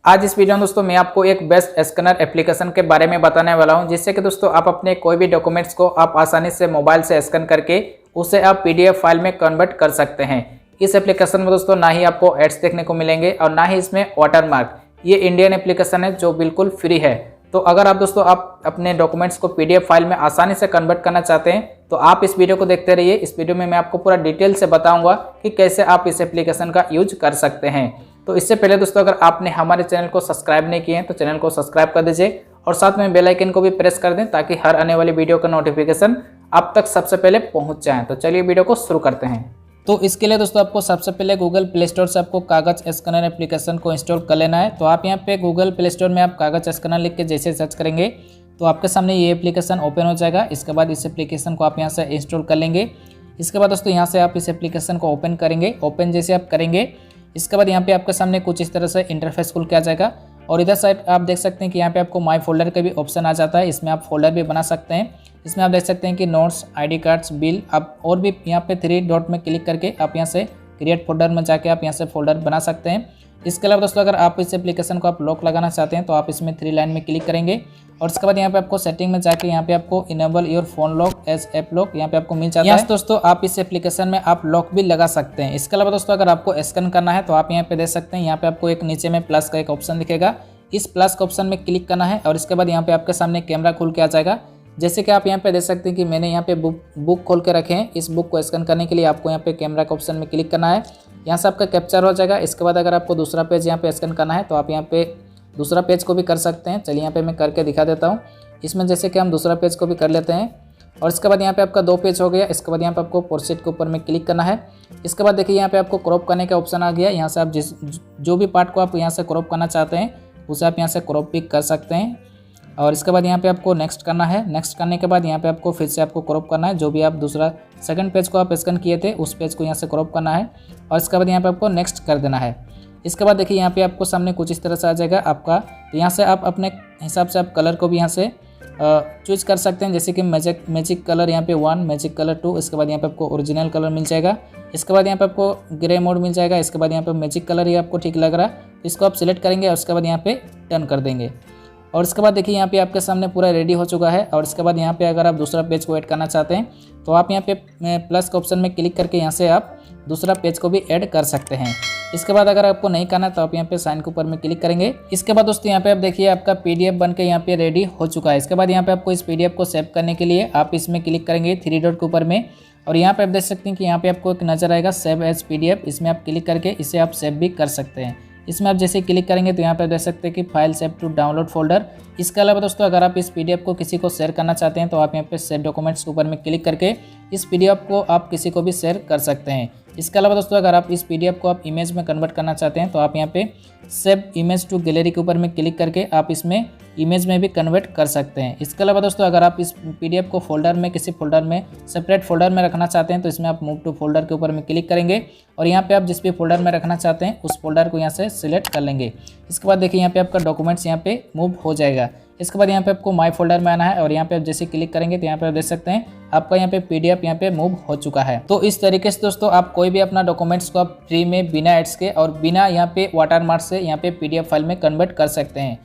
आज इस वीडियो में दोस्तों मैं आपको एक बेस्ट स्कैनर एप्लीकेशन के बारे में बताने वाला हूं, जिससे कि दोस्तों आप अपने कोई भी डॉक्यूमेंट्स को आप आसानी से मोबाइल से स्कैन करके उसे आप पीडीएफ फाइल में कन्वर्ट कर सकते हैं। इस एप्लीकेशन में दोस्तों ना ही आपको एड्स देखने को मिलेंगे और ना ही इसमें वाटरमार्क। ये इंडियन एप्लीकेशन है जो बिल्कुल फ्री है। तो अगर आप दोस्तों आप अपने डॉक्यूमेंट्स को पीडीएफ फाइल में आसानी से कन्वर्ट करना चाहते हैं तो आप इस वीडियो को देखते रहिए। इस वीडियो में मैं आपको पूरा डिटेल से बताऊंगा कि कैसे आप इस एप्लीकेशन का यूज कर सकते हैं। तो इससे पहले दोस्तों अगर आपने हमारे चैनल को सब्सक्राइब नहीं किए हैं तो चैनल को सब्सक्राइब कर दीजिए और साथ में बेल आइकन को भी प्रेस कर दें ताकि हर आने वाली वीडियो का नोटिफिकेशन आप तक सबसे पहले पहुंच जाए। तो चलिए वीडियो को शुरू करते हैं। तो इसके लिए दोस्तों आपको सबसे पहले गूगल प्ले स्टोर से आपको कागज स्कैनर एप्लीकेशन को इंस्टॉल कर लेना है। तो आप यहाँ पे गूगल प्ले स्टोर में आप कागज स्कैनर लिख के जैसे सर्च करेंगे तो आपके सामने ये एप्लीकेशन ओपन हो जाएगा। इसके बाद इस एप्लीकेशन को आप यहाँ से इंस्टॉल कर लेंगे। इसके बाद दोस्तों यहाँ से आप इस एप्लीकेशन को ओपन करेंगे। ओपन जैसे आप करेंगे इसके बाद यहाँ पे आपके सामने कुछ इस तरह से इंटरफेस खुल के आ जाएगा और इधर साइड आप देख सकते हैं कि यहाँ पे आपको माई फोल्डर का भी ऑप्शन आ जाता है। इसमें आप फोल्डर भी बना सकते हैं। इसमें आप देख सकते हैं कि नोट्स, आईडी कार्ड्स, बिल, आप और भी यहाँ पे 3 डॉट में क्लिक करके आप यहाँ से क्रिएट फोल्डर में जाके आप यहाँ से फोल्डर बना सकते हैं। इसके अलावा दोस्तों अगर आप इस एप्लीकेशन को आप लॉक लगाना चाहते हैं तो आप इसमें 3 लाइन में क्लिक करेंगे और इसके बाद यहाँ पे आपको सेटिंग में जाके यहाँ पे आपको enable your phone lock as app lock यहाँ पे आपको मिल जाता है। दोस्तों आप इस एप्लीकेशन में आप लॉक भी लगा सकते हैं। इसके अलावा दोस्तों अगर आपको स्कैन करना है तो आप यहाँ पे देख सकते हैं, यहाँ पे आपको एक नीचे में प्लस का एक ऑप्शन दिखेगा। इस प्लस के ऑप्शन में क्लिक करना है और इसके बाद यहाँ पे आपके सामने कैमरा खुल के आ जाएगा। जैसे कि आप यहाँ पे देख सकते हैं कि मैंने यहाँ पे बुक खोल के रखे हैं। इस बुक को स्कैन करने के लिए आपको यहाँ पे कैमरा के ऑप्शन में क्लिक करना है। यहाँ से आपका कैप्चर हो जाएगा। इसके बाद अगर आपको दूसरा पेज यहाँ पे स्कैन करना है तो आप यहाँ पे दूसरा पेज को भी कर सकते हैं। चलिए यहाँ पे मैं करके दिखा देता हूँ। इसमें जैसे कि हम दूसरा पेज को भी कर लेते हैं और इसके बाद यहाँ पे आपका 2 पेज हो गया। इसके बाद यहाँ पे आपको प्रोसीड के ऊपर में क्लिक करना है। इसके बाद देखिए यहाँ पे आपको क्रॉप करने का ऑप्शन आ गया। यहाँ से आप जो भी पार्ट को आप यहाँ से क्रॉप करना चाहते हैं उसे आप यहाँ से क्रॉप भी कर सकते हैं। और इसके बाद यहाँ पे आपको नेक्स्ट करना है। नेक्स्ट करने के बाद यहाँ पे आपको फिर से आपको क्रॉप करना है। जो भी आप दूसरा सेकंड पेज को आप स्कैन किए थे उस पेज को यहाँ से क्रॉप करना है और इसके बाद यहाँ पे आपको नेक्स्ट कर देना है। इसके बाद देखिए यहाँ पे आपको सामने कुछ इस तरह से आ जाएगा आपका। तो यहाँ से आप अपने हिसाब से आप कलर को भी यहाँ से चूज कर सकते हैं। जैसे कि मैजिक कलर यहाँ पे 1, मैजिक कलर 2, इसके बाद यहाँ पे आपको ओरिजिनल कलर मिल जाएगा। इसके बाद यहाँ पे आपको ग्रे मोड मिल जाएगा। इसके बाद यहाँ पे मैजिक कलर ही आपको ठीक लग रहा है तो इसको आप सिलेक्ट करेंगे और उसके बाद यहाँ पे टर्न कर देंगे। और इसके बाद देखिए यहाँ पे आपके सामने पूरा रेडी हो चुका है। और इसके बाद यहाँ पे अगर आप दूसरा पेज को ऐड करना चाहते हैं तो आप यहाँ पे प्लस के ऑप्शन में क्लिक करके यहाँ से आप दूसरा पेज को भी ऐड कर सकते हैं। इसके बाद अगर आपको नहीं करना तो आप यहाँ पे साइन के ऊपर में क्लिक करेंगे। इसके बाद दोस्तों यहाँ पे आप देखिए आपका पीडीएफ बन के यहाँ पे रेडी हो चुका है। इसके बाद यहाँ पे आपको इस पीडीएफ को सेव करने के लिए आप इसमें क्लिक करेंगे 3 डॉट के ऊपर में और यहाँ पे आप देख सकते हैं कि यहाँ पे आपको एक नजर आएगा सेव एज पीडीएफ। इसमें आप क्लिक करके इसे आप सेव भी कर सकते हैं। इसमें आप जैसे क्लिक करेंगे तो यहाँ पे देख सकते हैं कि file save to download folder. इसके अलावा दोस्तों अगर आप इस पीडीएफ को किसी को शेयर करना चाहते हैं तो आप यहाँ पे सेव डॉक्यूमेंट्स के ऊपर में क्लिक करके इस पीडीएफ को आप किसी को भी शेयर कर सकते हैं। इसके अलावा दोस्तों अगर आप इस पीडीएफ को आप इमेज में कन्वर्ट करना चाहते हैं तो आप यहाँ पे सेव इमेज टू गैलरी के ऊपर में क्लिक करके आप इसमें इमेज में भी कन्वर्ट कर सकते हैं। इसके अलावा दोस्तों अगर आप इस पीडीएफ को फोल्डर में किसी फोल्डर में सेपरेट फोल्डर में रखना चाहते हैं तो इसमें आप मूव टू फोल्डर के ऊपर में क्लिक करेंगे और यहाँ पे आप जिस भी फोल्डर में रखना चाहते हैं उस फोल्डर को यहाँ से सिलेक्ट कर लेंगे। इसके बाद देखिए यहाँ पे आपका डॉक्यूमेंट्स यहाँ पे मूव हो जाएगा। इसके बाद यहाँ पे आपको माई फोल्डर में आना है और यहाँ पे आप जैसे क्लिक करेंगे तो यहाँ पे आप देख सकते हैं आपका यहाँ पे पीडीएफ यहाँ पे मूव हो चुका है। तो इस तरीके से दोस्तों आप कोई भी अपना डॉक्यूमेंट्स को आप फ्री में बिना एड्स के और बिना यहाँ पे वाटरमार्क से यहाँ पे पीडीएफ फाइल में कन्वर्ट कर सकते हैं।